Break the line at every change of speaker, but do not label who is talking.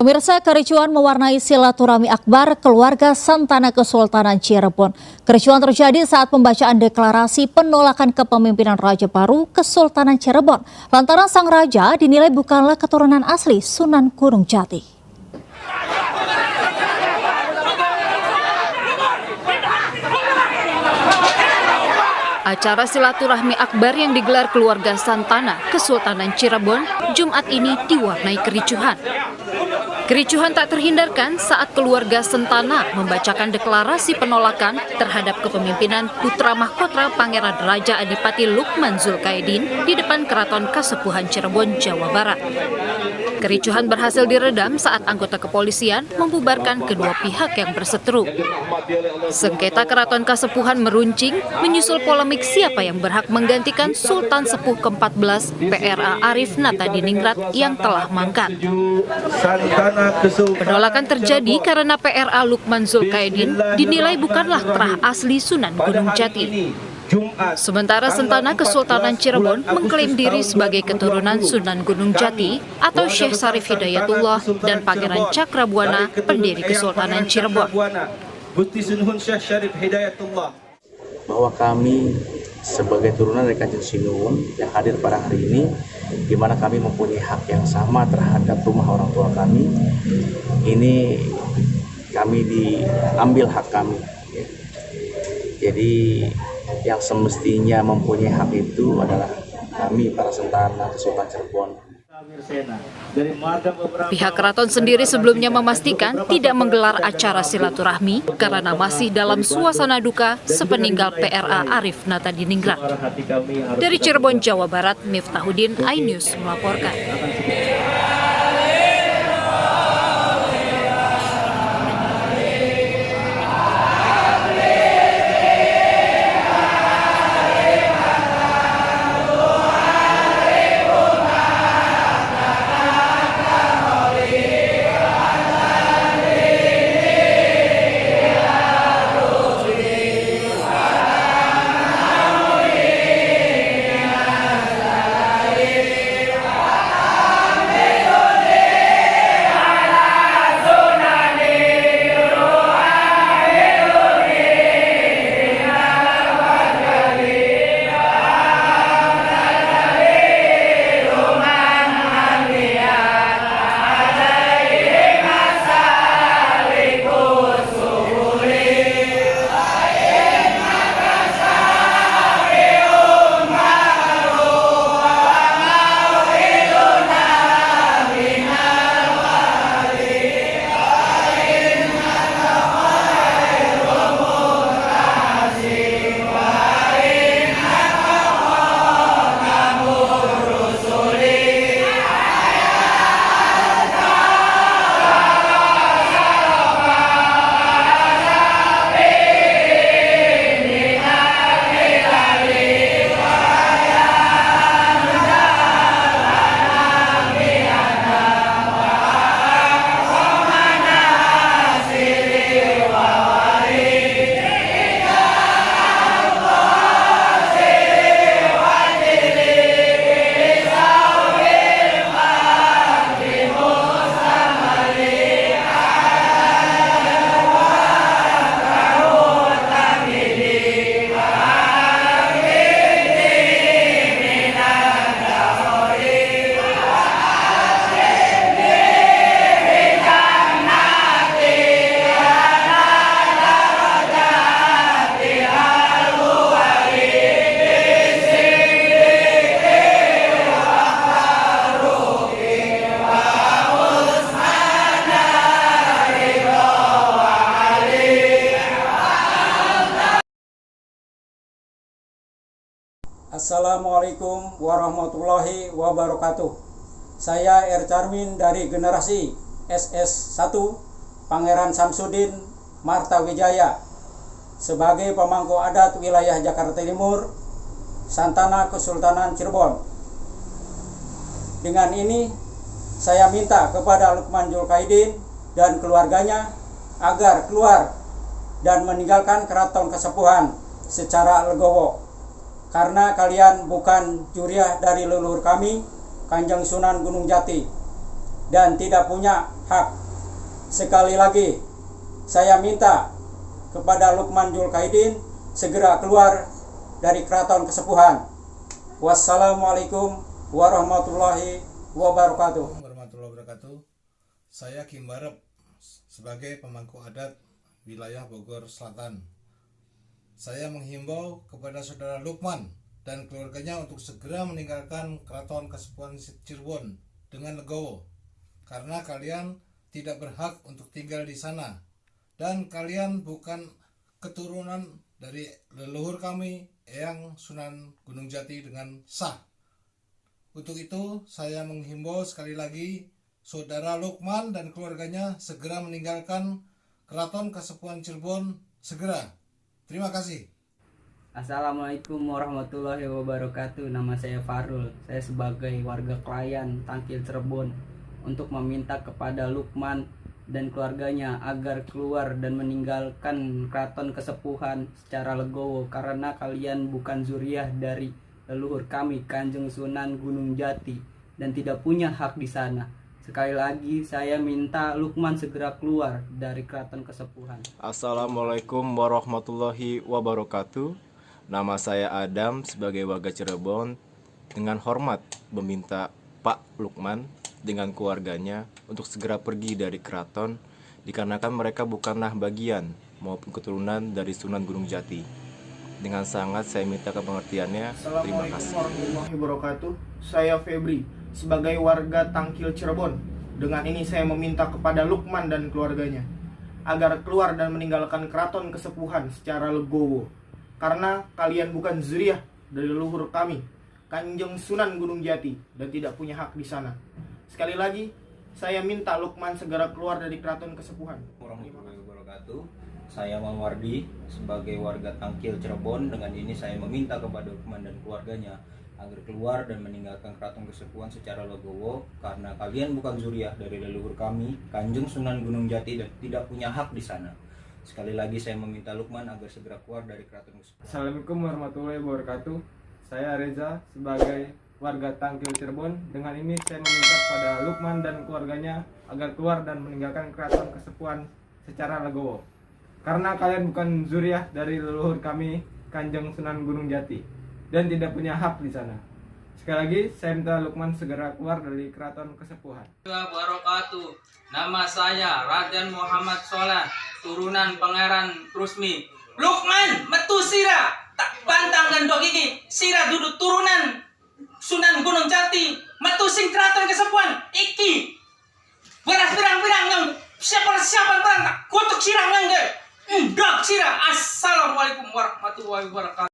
Pemirsa, kericuhan mewarnai silaturahmi akbar keluarga Santana Kesultanan Cirebon. Kericuhan terjadi saat pembacaan deklarasi penolakan kepemimpinan Raja Baru Kesultanan Cirebon. Lantaran sang raja dinilai bukanlah keturunan asli Sunan Gunung Jati.
Acara silaturahmi akbar yang digelar keluarga Santana Kesultanan Cirebon Jumat ini diwarnai kericuhan. Kericuhan tak terhindarkan saat keluarga Santana membacakan deklarasi penolakan terhadap kepemimpinan putra mahkota Pangeran Raja Adipati Lukman Zulkaidin di depan Keraton Kasepuhan Cirebon, Jawa Barat. Kericuhan berhasil diredam saat anggota kepolisian membubarkan kedua pihak yang berseteru. Sengketa Keraton Kasepuhan meruncing menyusul polemik siapa yang berhak menggantikan Sultan Sepuh ke-14 PRA Arif Natadiningrat yang telah mangkat. Penolakan terjadi karena PRA Lukman Zulkaidin dinilai bukanlah terah asli Sunan Gunung Jati. Sementara Santana Kesultanan Cirebon mengklaim diri sebagai keturunan Sunan Gunung Jati atau Syekh Sarif Hidayatullah dan Pangeran Cakrabuana, pendiri Kesultanan Cirebon.
Bahwa kami sebagai turunan dari Kanjeng Sinuhun yang hadir pada hari ini, di mana kami mempunyai hak yang sama terhadap rumah orang tua kami, ini kami diambil hak kami. Jadi yang semestinya mempunyai hak itu adalah kami para Santana Kesultanan Cirebon.
Pihak keraton sendiri sebelumnya memastikan tidak menggelar acara silaturahmi karena masih dalam suasana duka sepeninggal PRA Arif Natadiningrat. Dari Cirebon, Jawa Barat, Miftahuddin, iNews melaporkan.
Assalamualaikum warahmatullahi wabarakatuh. Saya R. Charmin dari generasi SS1 Pangeran Samsudin Martawijaya sebagai pemangku adat wilayah Jakarta Timur, Santana Kesultanan Cirebon. Dengan ini saya minta kepada Lukman Zulkaidin dan keluarganya agar keluar dan meninggalkan Keraton Kasepuhan secara legowo, karena kalian bukan juriah dari leluhur kami, Kanjeng Sunan Gunung Jati, dan tidak punya hak. Sekali lagi, saya minta kepada Lukman Julkaidin segera keluar dari Keraton Kesepuhan. Wassalamualaikum warahmatullahi wabarakatuh.
Warahmatullahi wabarakatuh. Saya Kim Barep sebagai pemangku adat wilayah Bogor Selatan. Saya menghimbau kepada saudara Lukman dan keluarganya untuk segera meninggalkan Keraton Kesepuhan Cirebon dengan legowo, karena kalian tidak berhak untuk tinggal di sana dan kalian bukan keturunan dari leluhur kami Eyang Sunan Gunung Jati dengan sah. Untuk itu saya menghimbau sekali lagi saudara Lukman dan keluarganya segera meninggalkan Keraton Kesepuhan Cirebon segera. Terima kasih.
Assalamualaikum warahmatullahi wabarakatuh. Nama saya Farul. Saya sebagai warga Klayan, Tangkil, Cirebon, untuk meminta kepada Lukman dan keluarganya agar keluar dan meninggalkan Keraton Kesepuhan secara legowo, karena kalian bukan zuriah dari leluhur kami Kanjeng Sunan Gunung Jati dan tidak punya hak di sana. Sekali lagi saya minta Lukman segera keluar dari Keraton Kesepuhan.
Assalamualaikum warahmatullahi wabarakatuh. Nama saya Adam sebagai warga Cirebon dengan hormat meminta Pak Lukman dengan keluarganya untuk segera pergi dari keraton dikarenakan mereka bukanlah bagian maupun keturunan dari Sunan Gunung Jati. Dengan sangat saya minta kepengertiannya. Terima kasih.
Assalamualaikum warahmatullahi wabarakatuh. Saya Febri sebagai warga Tangkil Cirebon. Dengan ini saya meminta kepada Lukman dan keluarganya agar keluar dan meninggalkan Keraton Kesepuhan secara legowo, karena kalian bukan zuriyah dari leluhur kami Kanjeng Sunan Gunung Jati dan tidak punya hak di sana. Sekali lagi saya minta Lukman segera keluar dari Keraton Kesepuhan.
Warahmatullahi wabarakatuh. Saya Mawardi sebagai warga Tangkil Cirebon. Dengan ini saya meminta kepada Lukman dan keluarganya agar keluar dan meninggalkan Keraton Kesepuhan secara legowo, karena kalian bukan zuriah dari leluhur kami Kanjeng Sunan Gunung Jati dan tidak punya hak di sana. Sekali lagi saya meminta Lukman agar segera keluar dari Keraton Kesepuhan.
Assalamualaikum warahmatullahi wabarakatuh. Saya Reza sebagai warga Tangkil Cirebon. Dengan ini saya meminta kepada Lukman dan keluarganya agar keluar dan meninggalkan Keraton Kesepuhan secara legowo, karena kalian bukan zuriah dari leluhur kami Kanjeng Sunan Gunung Jati dan tidak punya hak di sana. Sekali lagi saya minta Lukman segera keluar dari Keraton Kesepuhan.
Wabarakatuh. Nama saya Raden Muhammad Soleh, turunan Pangeran Rusmi. Lukman metu sira tak pantang gendok gigi sira duduk turunan Sunan Gunung Jati metu sing Keraton Kesepuhan iki beras pirang-pirang yang siapa perang tak kutuk sirang yang ge ndok sira. Assalamualaikum warahmatullahi wabarakatuh.